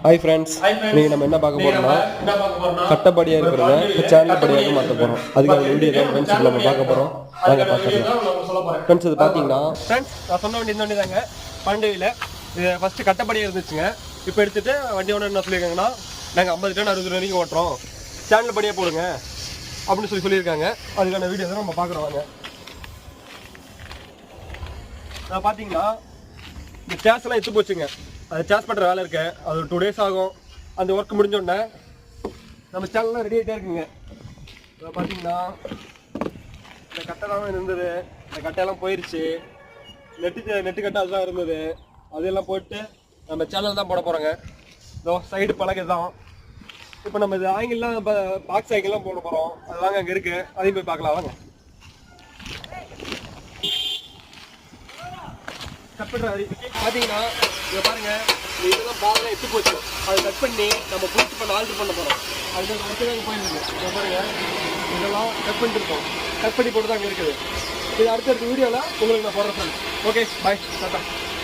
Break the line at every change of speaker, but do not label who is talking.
Hi friends, நீங்கள் நம்ம என்ன பார்க்க போகிறோம்னா கட்டப்படியாக இருக்கிறத இப்போ சேனல் படியாக மாற்ற போகிறோம். அதுக்கான வீடியோ தான் ஃப்ரெண்ட்ஸ் நம்ம பார்க்க போகிறோம். நாங்கள் பார்த்துக்கலாம் ஃப்ரெண்ட்ஸ். இது பார்த்தீங்கன்னா
ஃப்ரெண்ட்ஸ், நான் சொன்ன வண்டி இந்த வண்டி தாங்க. பண்டையில் இது ஃபஸ்ட்டு கட்டப்படியாக இருந்துச்சுங்க. இப்போ எடுத்துகிட்டு வண்டி ஒன்று என்ன சொல்லியிருக்காங்கன்னா, நாங்கள் 50 டன் 60 வரைக்கும் ஓட்டுறோம், சேனல் படியாக போடுங்க அப்படின்னு சொல்லியிருக்காங்க. அதுக்கான வீடியோ தான் நம்ம பார்க்குறோம். வாங்க. நான் பார்த்தீங்கன்னா இந்த சேஸ்லாம் எடுத்து போச்சுங்க. அது சேஸ் பண்ணுற வேலை இருக்கு. அது ஒரு 2 days ஆகும். அந்த ஒர்க் முடிஞ்சோடனே நம்ம சேனல்லாம் ரெடி ஆகிட்டே இருக்குங்க. இப்போ பார்த்தீங்கன்னா இந்த கட்டைலாம் இருந்தது, இந்த கட்டையெல்லாம் போயிடுச்சு. நெட்டு கட்டை அதுதான் இருந்தது, அதெல்லாம் போட்டு நம்ம சேனல் தான் போட போகிறோங்க. இதோ சைடு பழகு தான். இப்போ நம்ம இது ஆங்கிலாம் பாக்ஸ் ஆங்கிலாம் போட போகிறோம். அது வாங்க அங்கே இருக்குது, அதையும் போய் பார்க்கலாம். வாங்க. கட் பண்ணுற பார்த்தீங்கன்னா இதை பாருங்கள், இதெல்லாம் பாகலாம் எடுத்து போச்சு. அதை கட் பண்ணி நம்ம புதுசு பண்ண ஆல்ட்ரு பண்ண போகிறோம். அதுக்கு மட்டும் தான் போயிருக்கு. இதை பாருங்கள், இதெல்லாம் கட் பண்ணிட்டுருக்கோம். கட் பண்ணி போட்டு தான் அங்கே இருக்குது. இது அடுத்த வீடியோவில் உங்களுக்கு நான் போடுறேன். ஓகே, பாய், டாட்டா.